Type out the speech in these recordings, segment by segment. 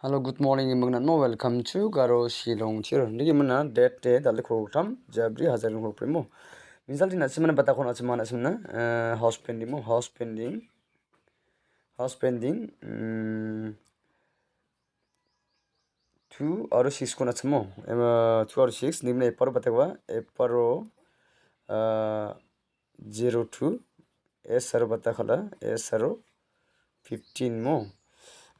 Hello, good morning, Magnan. Welcome to Garo Shillong Chir. Nigimana, date, the Krotam, Jabri Hazard Primo. Result in a similar Batakon Asmana, house pending, 2 or 6 Konatamo, 2 or 6, Nimne Paro Batawa, a Paro 02, Saro Batakala, Saro 15 more.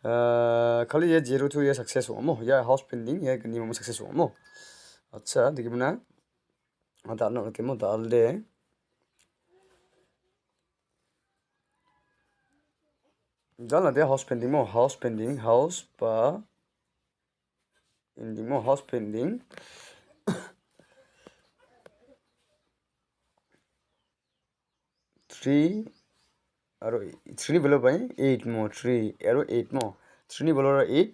खाली ये 02 ये success हुआ मो या house pending ये नियम success हुआ मो अच्छा देखिए ना डालना के मो डाल दे डालना दे हाउस पेंडिंग हाउस पा पेंडिंग हाउस पेंडिंग 3 और 3 बेलो भाई 8 मो 3 एरो 8 मो 3 बेलो 8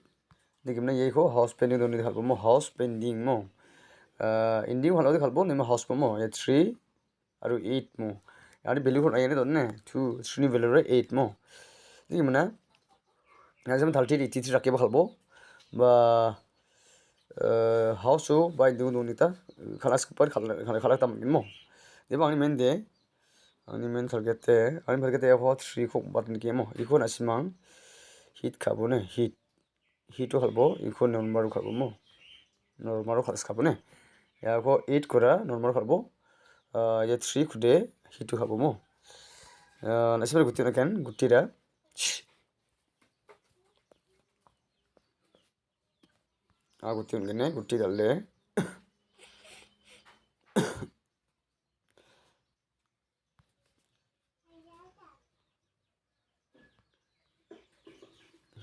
देखिए ना ये को हाउस पेंडिंग दोनों दिखा मो हाउस पेंडिंग मो इंडिंग वाला दिखा मो नहीं हाउस मो ये 3 और 8 मो यानी बेलो को नहीं दोनों 2 3 बेलो 8 मो देखिए ना यहाँ से हम 30 रखे बखलबो बा हाउस हो बाय दोनों निता खालास पर खाला तम मो जब आनी मेन दे आनी मेन थलगते याको 3 को बटन के मो इको नसीमां हिट खाबो ने हिट तो खाबो इको नॉर्मल खाबो मो नॉर्मल खास खाबो ने याको 8 कोरा नॉर्मल खाबो ये 3 खुदे हिट तो खाबो मो नसीबर गुत्ती ना कैन गुत्तीरा गुत्ती उनके गुत्ती डाल ले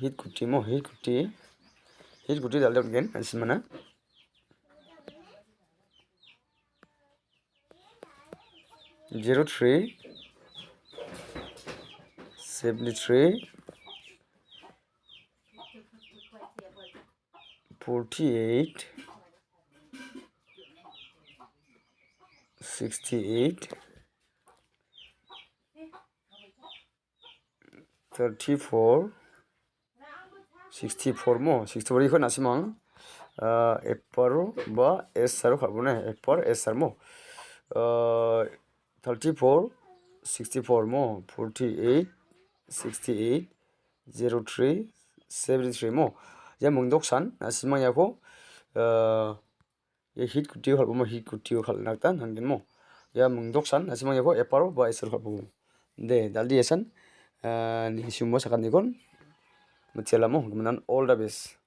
हिट गुत्ती डाल दे उनके ऐसे मना 03 73 48 68 34 64 मो 64 इको नासिमां एप्परो बा एसआर खाबोने एप्पर एसआर मो 34 64 मो 48 68 03 73 मो ये मुंगदोक सान नासिमां याको ये हिट कुटियो खाबो मो हिट कुटियो खाल नागता हंगिन मो या मुंगदोक सान नासिमां याको एप्परो बा एसआर खाबो दे दालदी एसन नि Sumo साकानिकोन Muchela mo, all the best.